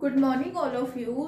Good morning all of you.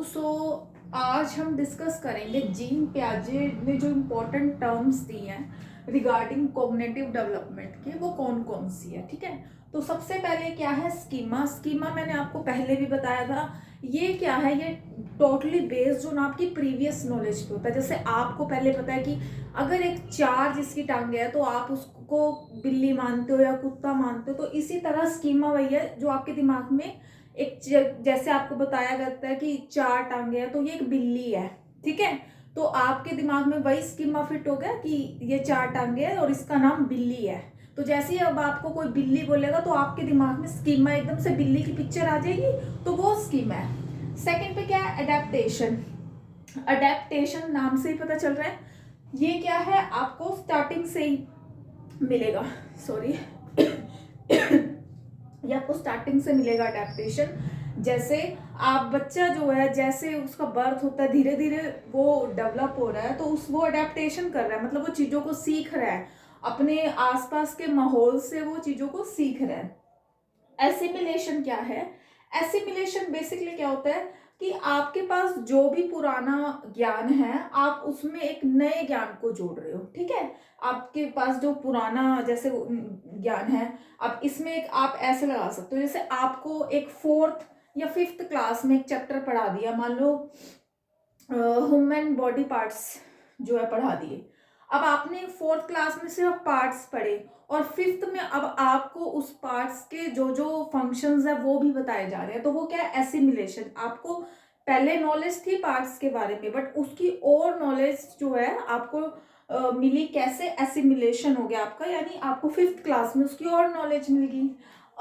आज हम discuss करेंगे जीन प्याजे ने जो इम्पोर्टेंट टर्म्स दी हैं रिगार्डिंग कॉग्निटिव डेवलपमेंट के, वो कौन कौन सी है। ठीक है, तो सबसे पहले क्या है स्कीमा। स्कीमा मैंने आपको पहले भी बताया था, ये क्या है, ये टोटली बेस्ड ऑन आपकी प्रीवियस नॉलेज पे होता है। जैसे आपको पहले पता है कि अगर एक चार जिसकी टांगे है तो आप उसको बिल्ली मानते हो या कुत्ता मानते हो, तो इसी तरह स्कीमा वही है जो आपके दिमाग में एक जैसे आपको बताया जाता है कि चार टांगे हैं तो ये एक बिल्ली है। ठीक है, तो आपके दिमाग में वही स्कीमा फिट हो गया कि ये चार टांगे है और इसका नाम बिल्ली है। तो जैसे ही अब आपको कोई बिल्ली बोलेगा तो आपके दिमाग में स्कीमा एकदम से बिल्ली की पिक्चर आ जाएगी, तो वो स्कीमा है। सेकंड पे क्या है, अडेप्टेशन। अडेप्टेशन नाम से ही पता चल रहा है, ये क्या है आपको स्टार्टिंग से ही मिलेगा। सॉरी ये आपको स्टार्टिंग से मिलेगा अडेप्टेशन। जैसे आप बच्चा जो है, जैसे उसका बर्थ होता है धीरे धीरे वो डेवलप हो रहा है, तो वो अडेप्टेशन कर रहा है, मतलब वो चीज़ों को सीख रहा है, अपने आसपास के माहौल से वो चीज़ों को सीख रहा है। एसिमिलेशन क्या है, एसिमिलेशन बेसिकली क्या होता है कि आपके पास जो भी पुराना ज्ञान है आप उसमें एक नए ज्ञान को जोड़ रहे हो। ठीक है, आपके पास जो पुराना जैसे ज्ञान है, आप इसमें एक आप ऐसे लगा सकते हो, जैसे आपको एक फोर्थ या फिफ्थ क्लास में एक चैप्टर पढ़ा दिया, मान लो ह्यूमन बॉडी पार्ट्स जो है पढ़ा दिए। अब आपने फोर्थ क्लास में सिर्फ पार्ट्स पढ़े और फिफ्थ में अब आपको उस पार्ट्स के जो जो फंक्शंस है वो भी बताए जा रहे हैं, तो वो क्या है एसिमिलेशन। आपको पहले नॉलेज थी पार्ट्स के बारे में, बट उसकी और नॉलेज जो है आपको मिली कैसे, एसिमिलेशन हो गया आपका, यानी आपको फिफ्थ क्लास में उसकी और नॉलेज मिल गई।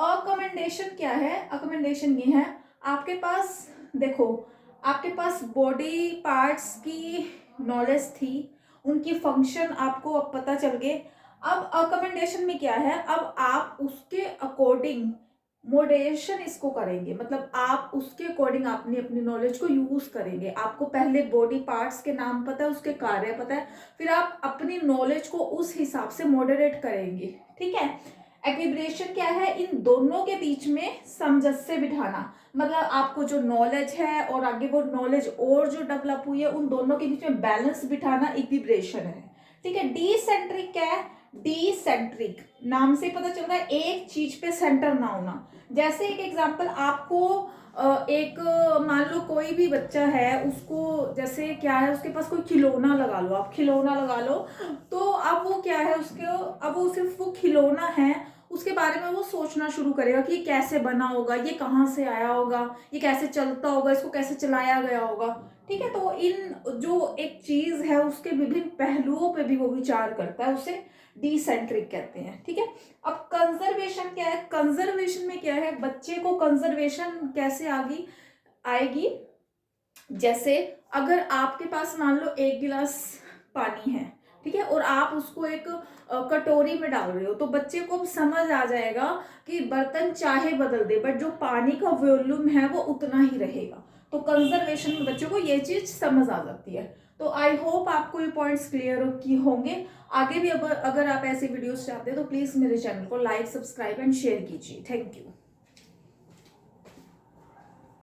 अकमेंडेशन क्या है, अकमेंडेशन ये है आपके पास, देखो आपके पास बॉडी पार्ट्स की नॉलेज थी, उनकी फंक्शन आपको अब पता चल गए। अब अकमेंडेशन में क्या है, अब आप उसके अकॉर्डिंग मोडेशन इसको करेंगे, मतलब आप उसके अकॉर्डिंग अपनी अपनी नॉलेज को यूज करेंगे। आपको पहले बॉडी पार्ट्स के नाम पता है, उसके कार्य पता है, फिर आप अपनी नॉलेज को उस हिसाब से मॉडरेट करेंगे। ठीक है, एक्विब्रेशन क्या है, इन दोनों के बीच में सामंजस्य बिठाना, मतलब आपको जो नॉलेज है और आगे वो नॉलेज और जो डेवलप हुई है उन दोनों के बीच में बैलेंस बिठाना इक्विब्रेशन है। ठीक है, डीसेंट्रिक क्या है, डीसेंट्रिक नाम से पता चल रहा है एक चीज पे सेंटर ना होना। जैसे एक एग्जांपल आपको एक मान लो कोई भी बच्चा है, उसको जैसे क्या है उसके पास कोई खिलौना लगा लो, आप खिलौना लगा लो, तो अब वो क्या है उसको, अब वो सिर्फ वो खिलौना है उसके बारे में वो सोचना शुरू करेगा कि ये कैसे बना होगा, ये कहाँ से आया होगा, ये कैसे चलता होगा, इसको कैसे चलाया गया होगा। ठीक है, तो इन जो एक चीज है उसके विभिन्न पहलुओं पे भी वो विचार करता है, उसे डिसेंट्रिक कहते हैं। ठीक है, अब कंजर्वेशन क्या है, कंजर्वेशन में क्या है, बच्चे को कंजर्वेशन कैसे आएगी, जैसे अगर आपके पास मान लो एक गिलास पानी है, ठीक है, और आप उसको एक कटोरी में डाल रहे हो, तो बच्चे को अब समझ आ जाएगा कि बर्तन चाहे बदल दे बट जो पानी का वॉल्यूम है वो उतना ही रहेगा। तो कंजर्वेशन में बच्चों को ये चीज समझ आ जाती है। तो आई होप आपको ये पॉइंट्स क्लियर की होंगे। आगे भी अगर आप ऐसे वीडियोस चाहते हैं तो प्लीज मेरे चैनल को लाइक, सब्सक्राइब एंड शेयर कीजिए। Thank you.